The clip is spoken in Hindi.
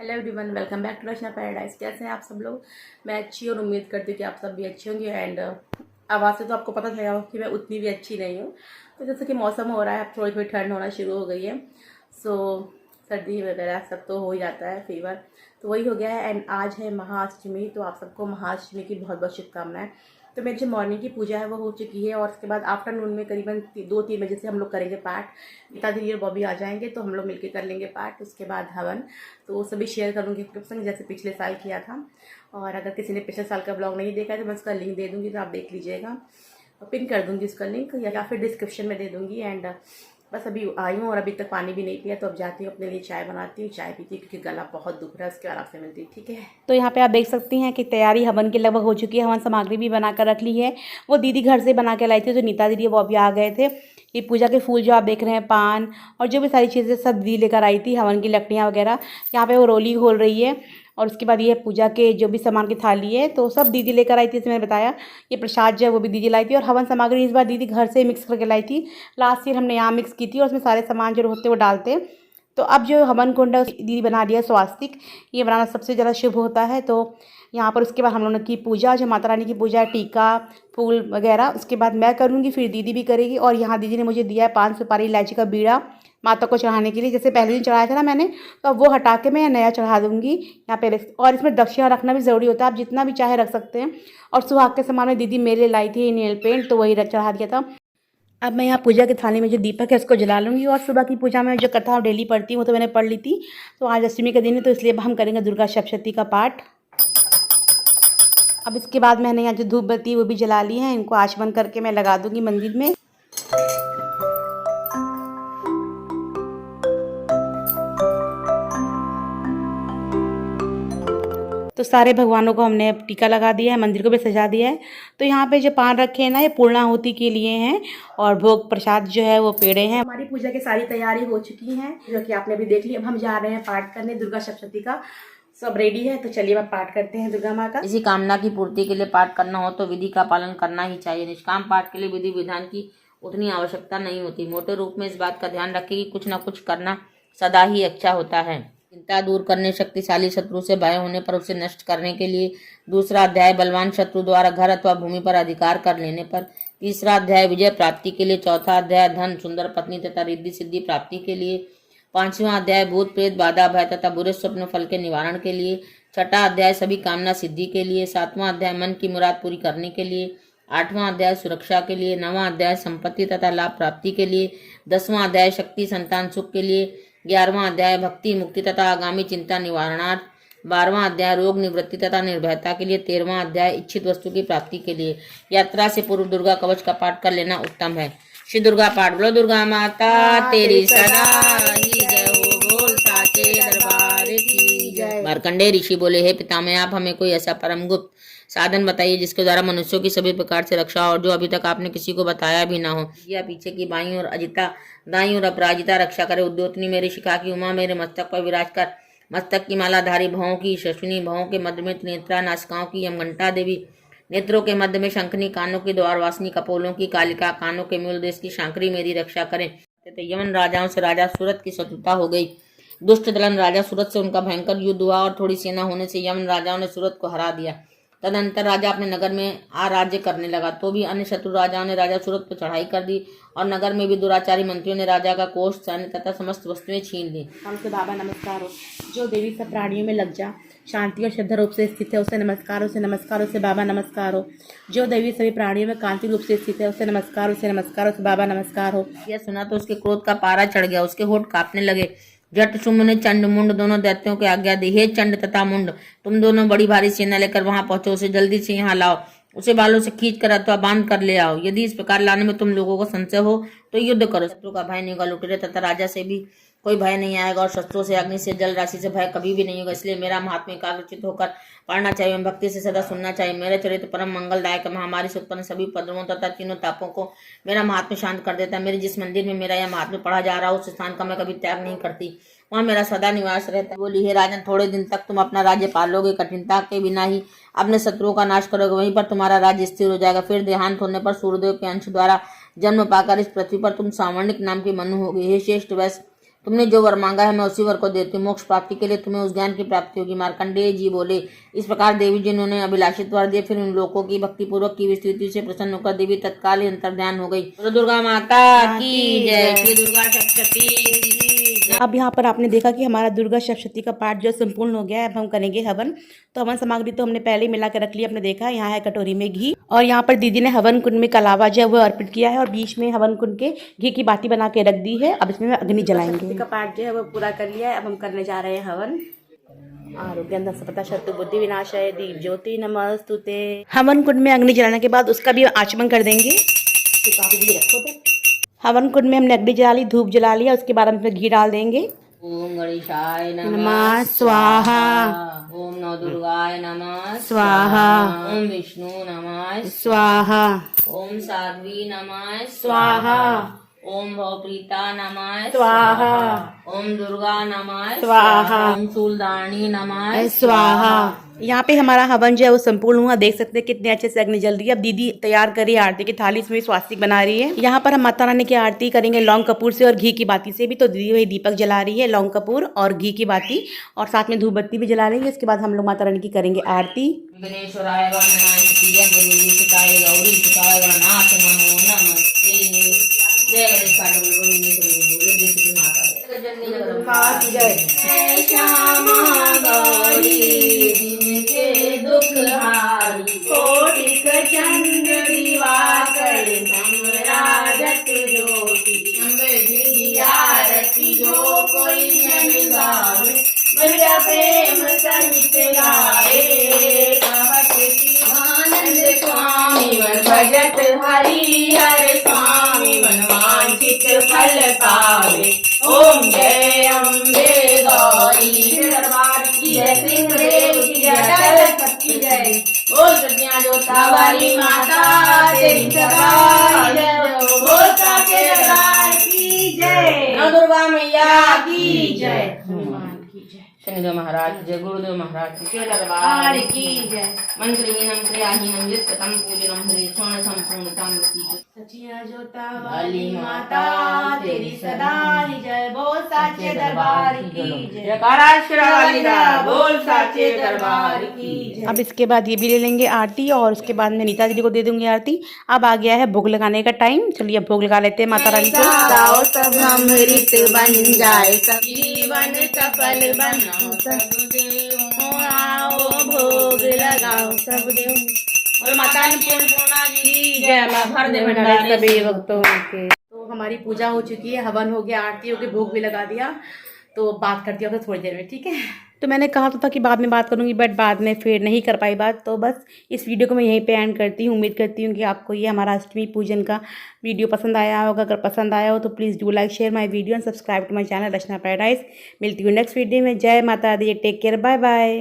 Hello everyone, welcome back to Rachna paradise. कैसे हैं आप सब लोग? मैं अच्छी और उम्मीद करती हूँ कि आप सब भी अच्छे होंगे। एंड आवाज़ से तो आपको पता चला होगा कि मैं उतनी भी अच्छी नहीं हूँ। तो जैसे कि मौसम हो रहा है, अब थोड़ी थोड़ी ठंड होना शुरू हो गई है। सो सर्दी वगैरह सब तो हो ही जाता है, फीवर तो वही हो गया है। एंड आज है महाअष्टमी, तो आप सबको महाअष्टमी की बहुत बहुत शुभकामनाएं। तो मेरी जो मॉर्निंग की पूजा है वो हो चुकी है, और उसके बाद आफ्टरनून में करीबन 2-3 बजे से हम लोग करेंगे पाठ। गीता दीदी और बॉबी आ जाएंगे तो हम लोग मिलकर कर लेंगे पाठ। उसके बाद हवन, तो वो सभी शेयर करूँगी क्लिप संग, जैसे पिछले साल किया था। और अगर किसी ने पिछले साल का ब्लॉग नहीं देखा है तो मैं उसका लिंक दे दूँगी, तो आप देख लीजिएगा। पिन कर दूँगी उसका लिंक, या फिर डिस्क्रिप्शन में दे दूँगी। एंड बस अभी आई हूँ और अभी तक पानी भी नहीं पिया, तो अब जाती हूँ अपने लिए चाय बनाती हूँ, चाय पीती हूँ क्योंकि गला बहुत दुख रहा है। उसके बाद आपसे मिलती हूँ, ठीक है? तो यहाँ पे आप देख सकती हैं कि तैयारी हवन की लगभग हो चुकी है। हवन सामग्री भी बना कर रख ली है, वो दीदी घर से बना के लाई थी। तो नीता दीदी वो अभी आ गए थे। ये पूजा के फूल जो आप देख रहे हैं, पान और जो भी सारी चीज़ें सब दीदी लेकर आई थी, हवन की लकड़ियाँ वगैरह। यहाँ पे वो रोली घोल रही है। और उसके बाद ये पूजा के जो भी सामान की थाली है तो सब दीदी लेकर आई थी, जैसे मैंने बताया। ये प्रसाद जो है वो भी दीदी लाई थी, और हवन सामग्री इस बार दीदी घर से मिक्स करके लाई थी। लास्ट ईयर हमने यहाँ मिक्स की थी, और उसमें सारे सामान जो होते हैं वो डालते। तो अब जो हवन कुंड है दीदी बना दिया स्वास्तिक। ये बनाना सबसे ज़्यादा शुभ होता है। तो यहाँ पर उसके बाद हम लोगों की पूजा, जो माता रानी की पूजा है, टीका फूल वगैरह, उसके बाद मैं करूँगी, फिर दीदी भी करेगी। और यहाँ दीदी ने मुझे दिया है 5 सुपारी इलायची का बीड़ा माता को चढ़ाने के लिए। जैसे पहले दिन चढ़ाया था ना मैंने, तो अब वो हटा के मैं नया चढ़ा दूँगी यहाँ पे। और इसमें दक्षिणा रखना भी ज़रूरी होता है, आप जितना भी चाहे रख सकते हैं। और सुहाग के सामान में दीदी मेरे लिए लाई थी नेल पेंट, तो वही चढ़ा दिया था। अब मैं यहाँ पूजा की थाली में जो दीपक है उसको जला लूँगी। और सुबह की पूजा में जो कथा डेली पढ़ती हूँ वो तो मैंने पढ़ ली थी। तो आज अष्टमी का दिन है, तो इसलिए हम करेंगे दुर्गा सप्तशती का पाठ। अब इसके बाद मैंने यहाँ जो धूप बत्ती वो भी जला ली है, इनको आचमन करके मैं लगा दूँगी मंदिर में। तो सारे भगवानों को हमने टीका लगा दिया है, मंदिर को भी सजा दिया है। तो यहाँ पे जो पान रखे हैं ना, ये पूर्णाहुति के लिए हैं, और भोग प्रसाद जो है वो पेड़े हैं। हमारी पूजा की सारी तैयारी हो चुकी है, जो कि आपने अभी देख ली। अब हम जा रहे हैं पाठ करने दुर्गा सप्तशती का। सब रेडी है, तो चलिए अब पाठ करते हैं दुर्गा माँ का। किसी कामना की पूर्ति के लिए पाठ करना हो तो विधि का पालन करना ही चाहिए। निष्काम पाठ के लिए विधि विधान की उतनी आवश्यकता नहीं होती। मोटे रूप में इस बात का ध्यान रखें कि कुछ न कुछ करना सदा ही अच्छा होता है। चिंता दूर करने, शक्तिशाली शत्रु से भय होने पर उसे नष्ट करने के लिए। दूसरा अध्याय बलवान शत्रु द्वारा घर अथवा भूमि पर अधिकार कर लेने पर। तीसरा अध्याय विजय प्राप्ति के लिए। चौथा अध्याय धन, सुंदर पत्नी तथा रिद्धि सिद्धि प्राप्ति के लिए। पांचवा अध्याय भूत प्रेत बाधा भय तथा बुरे स्वप्न फल के निवारण के लिए। छठा अध्याय सभी कामना सिद्धि के लिए। सातवां अध्याय मन की मुराद पूरी करने के लिए। आठवां अध्याय सुरक्षा के लिए। नवां अध्याय संपत्ति तथा लाभ प्राप्ति के लिए। 10वां अध्याय शक्ति संतान सुख के लिए। 11वां अध्याय भक्ति मुक्ति तथा आगामी चिंता निवारणार्थ। 12वां अध्याय रोग निवृत्ति तथा निर्भयता के लिए। 13वां अध्याय इच्छित वस्तु की प्राप्ति के लिए। यात्रा से पूर्व दुर्गा कवच का पाठ कर लेना उत्तम है। श्री दुर्गा पाठ। बोलो दुर्गा माता तेरी सदा ही जय हो, बोल साचे दरबार की जय। मार्कंडेय ऋषि बोले, हे पितामह, आप हमें कोई ऐसा परम गुप्त साधन बताइए जिसके द्वारा मनुष्यों की सभी प्रकार से रक्षा हो, और जो अभी तक आपने किसी को बताया भी ना हो। या पीछे की बाईं और अजिता दाईं और अपराजिता रक्षा करे। उद्योतनी मेरी शिखा की उमा मेरे मस्तक पर विराज कर। मस्तक की मालाधारी भवों की शश्विनी, भवों के मध्य में त्रिनेत्रा नासिकाओं की यमघंटा देवी, नेत्रों के मध्य में शंखनी, कानों की द्वारवासिनी, कपोलों की कालिका, कानों के मूल देश की शांकरी मेरी रक्षा करें। तो यमन राजाओं से राजा सूरत की शत्रुता हो गई। दुष्ट दलन राजा सूरत से उनका भयंकर युद्ध हुआ, और थोड़ी सेना होने से यमन राजाओं ने सूरत को हरा दिया। तदनंतर राजा अपने नगर में राज्य करने लगा, तो भी अन्य शत्रु राजाओं ने राजा सूरत पर चढ़ाई कर दी, और नगर में भी दुराचारी मंत्रियों ने राजा का कोष, सैन्य तथा समस्त वस्तुएं छीन ली। हमसे बाबा नमस्कार हो। जो देवी सब प्राणियों में लग जा, शांति और श्रद्धा रूप से स्थित है, उसे नमस्कार, उसे नमस्कार, उसे बाबा नमस्कार हो। जो देवी सभी प्राणियों में कांति रूप से स्थित है, उसे नमस्कार, उसे नमस्कार, उसे बाबा नमस्कार हो। यह सुना तो उसके क्रोध का पारा चढ़ गया, उसके होठ कांपने लगे। जट शुम्भ ने चंड मुंड दोनों दैत्यों के आज्ञा दी, हे चंड तथा मुंड, तुम दोनों बड़ी भारी सेना लेकर वहां पहुंचो, उसे जल्दी से यहाँ लाओ, उसे बालों से खींच कर अथवा बांध कर ले आओ। यदि इस प्रकार लाने में तुम लोगों को संशय हो तो युद्ध करो। शत्रु का भय नहीं होगा, लुटेरे तथा राजा से भी कोई भय नहीं आएगा, और शस्त्रों से, अग्नि से, जल राशि से भय कभी भी नहीं होगा। इसलिए मेरा महात्म्य एकाग्रचित होकर पढ़ना चाहिए, भक्ति से सदा सुनना चाहिए। मेरे चरित्र परम मंगलदायक, महामारी से उत्पन्न सभी उपद्रवों तथा तीनों तापों को मेरा महात्म्य शांत कर देता है। मेरे जिस मंदिर में मेरा यह महात्म्य पढ़ा जा रहा है, उस स्थान का मैं कभी त्याग नहीं करती, वहाँ मेरा सदा निवास रहता है। बोली, हे राजन, थोड़े दिन तक तुम अपना राज्य पालोगे, कठिनता के बिना ही अपने शत्रुओं का नाश करोगे, वहीं पर तुम्हारा राज्य स्थिर हो जाएगा। फिर देहांत होने पर सूर्यदेव के अंश द्वारा जन्म पाकर इस पृथ्वी पर तुम सावर्णिक नाम के मनु होगे। हे श्रेष्ठ वैश्य, तुमने जो वर मांगा है मैं उसी वर को देती हूँ। मोक्ष प्राप्ति के लिए तुम्हें उस ज्ञान की प्राप्ति होगी। मार्कंडेय जी बोले। इस प्रकार देवी जी ने अभिलाषित वर दिए। फिर उन लोगों की भक्ति पूर्वक की विस्तृति से प्रसन्न होकर देवी तत्काल ही अंतर्ध्यान हो गई। तो दुर्गा माता की जय। श्री दुर्गा सप्तशती की जय। अब यहाँ पर आपने देखा कि हमारा दुर्गा सप्तशती का पाठ जो संपूर्ण हो गया है। अब हम करेंगे हवन। तो हवन सामग्री तो हमने पहले ही मिला के रख ली। आपने देखा यहाँ है कटोरी में घी, और यहाँ पर दीदी ने हवन कुंड में कलावा जो है वो अर्पित किया है, और बीच में हवन कुंड के घी की बाती बना के रख दी है। अब इसमें अग्नि जलाएंगे। का पाठ जो है वो पूरा कर लिया है। अब हम करने जा रहे हैं हवन। आरोग्य सपता शत्रु बुद्धि विनाशाय दीप ज्योति नमस्तुते। हवन कुंड में अग्नि जलाने के बाद उसका भी आचमन कर देंगे। रखो तो हवन कुंड में हमने अग्नि जला ली, धूप जला लिया, उसके बाद हम इसमें घी डाल देंगे। ओम गणेशाय नमः स्वाहा। ओम नव दुर्गाय नमः स्वाहा। ओम विष्णु नमः स्वाहा। ओम साध्वी नमः स्वाहा। ओम भवप्रीता नमः स्वाहा। ओम दुर्गा नमः स्वाहा। ओम शूलदानी नमः स्वाहा। यहाँ पे हमारा हवन जो है वो संपूर्ण हुआ। देख सकते हैं कितने अच्छे से अग्नि जल रही है। अब दीदी तैयार करी आरती की थाली, इसमें स्वास्तिक बना रही है। यहाँ पर हम माता रानी की आरती करेंगे लौंग कपूर से और घी की बाती से भी। तो दीदी वही दीपक जला रही है, लौंग कपूर और घी की बाती, और साथ में धूप बत्ती भी जला रही है। इसके बाद हम लोग माता रानी की करेंगे आरती। गणेश्वराय वंदनाय सुतीय गुरुजी सुताय गौरी सुताय गणनाथ नमो नमस्ते। जय गणेश पाठ जय श्यामा गौरी जिनके दुख हारी कोटिक चंद्र दिवाकर समराजत ज्योति अम्बे आरती जो कोई जन गावे मेरा प्रेम सहित गावे कहत शिवानंद स्वामी मन भजत हरि हर स्वामी मन वांछित फल पावे। ओम जय अम्बे गौरी दरबार की जय, सिंहदेव की जय, दल की जय। बोल सत्या जोता वाली माता तेरी सदा जय। बोल साके दरबार की जय, नव दुर्गा मैया की जय, शनिदेव महाराज की जय, गुरुदेव महाराज की दरबार की जय। मंत्रहीनम क्रियाहीनम युक्तम पूजनम हरे स्वर्ण संपूर्णतम की जय। सचिया जोता वाली माता तेरी सदा ही जय। बोल साचे दरबार की जय। बोल साचे दरबार की जय। अब इसके बाद ये भी ले लेंगे आरती, और उसके बाद मैं नीता दीदी को दे दूंगी आरती। अब आ गया है भोग लगाने का टाइम। चलिए अब भोग लगा लेते हैं माता रानी को। गाओ सब अमृत बन जाए, सब जीवन सफल बनाओ, सब देव आओ भोग लगाओ, सब देव। और माता अन्नपूर्णा की जय। भर दे भंडारे सभी भक्तों के। तो हमारी पूजा हो चुकी है, हवन हो गया, आरती हो गई, भोग भी लगा दिया। तो बात करती हूँ थोड़ी देर में, ठीक है। तो मैंने कहा था कि बाद में बात करूँगी, बट बाद में फिर नहीं कर पाई बात। तो बस इस वीडियो को मैं यहीं पे एंड करती हूँ। उम्मीद करती हूँ कि आपको ये हमारा अष्टमी पूजन का वीडियो पसंद आया होगा। अगर पसंद आया हो तो please do like share my video and subscribe to my channel Rachna paradise. मिलती हूँ नेक्स्ट वीडियो में। जय माता दी, टेक केयर, बाय बाय।